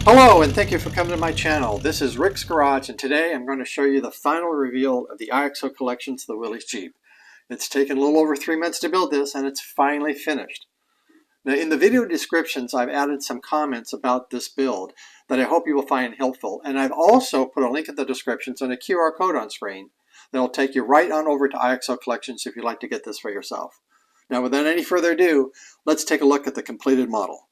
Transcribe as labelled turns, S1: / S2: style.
S1: Hello and thank you for coming to my channel. This is Rick's Garage and today I'm going to show you the final reveal of the iXO collection to the Willys Jeep. It's taken a little over 3 months to build this and it's finally finished. Now in the video descriptions I've added some comments about this build that I hope you will find helpful, and I've also put a link in the descriptions and a QR code on screen that will take you right on over to iXO Collections if you'd like to get this for yourself. Now without any further ado, let's take a look at the completed model.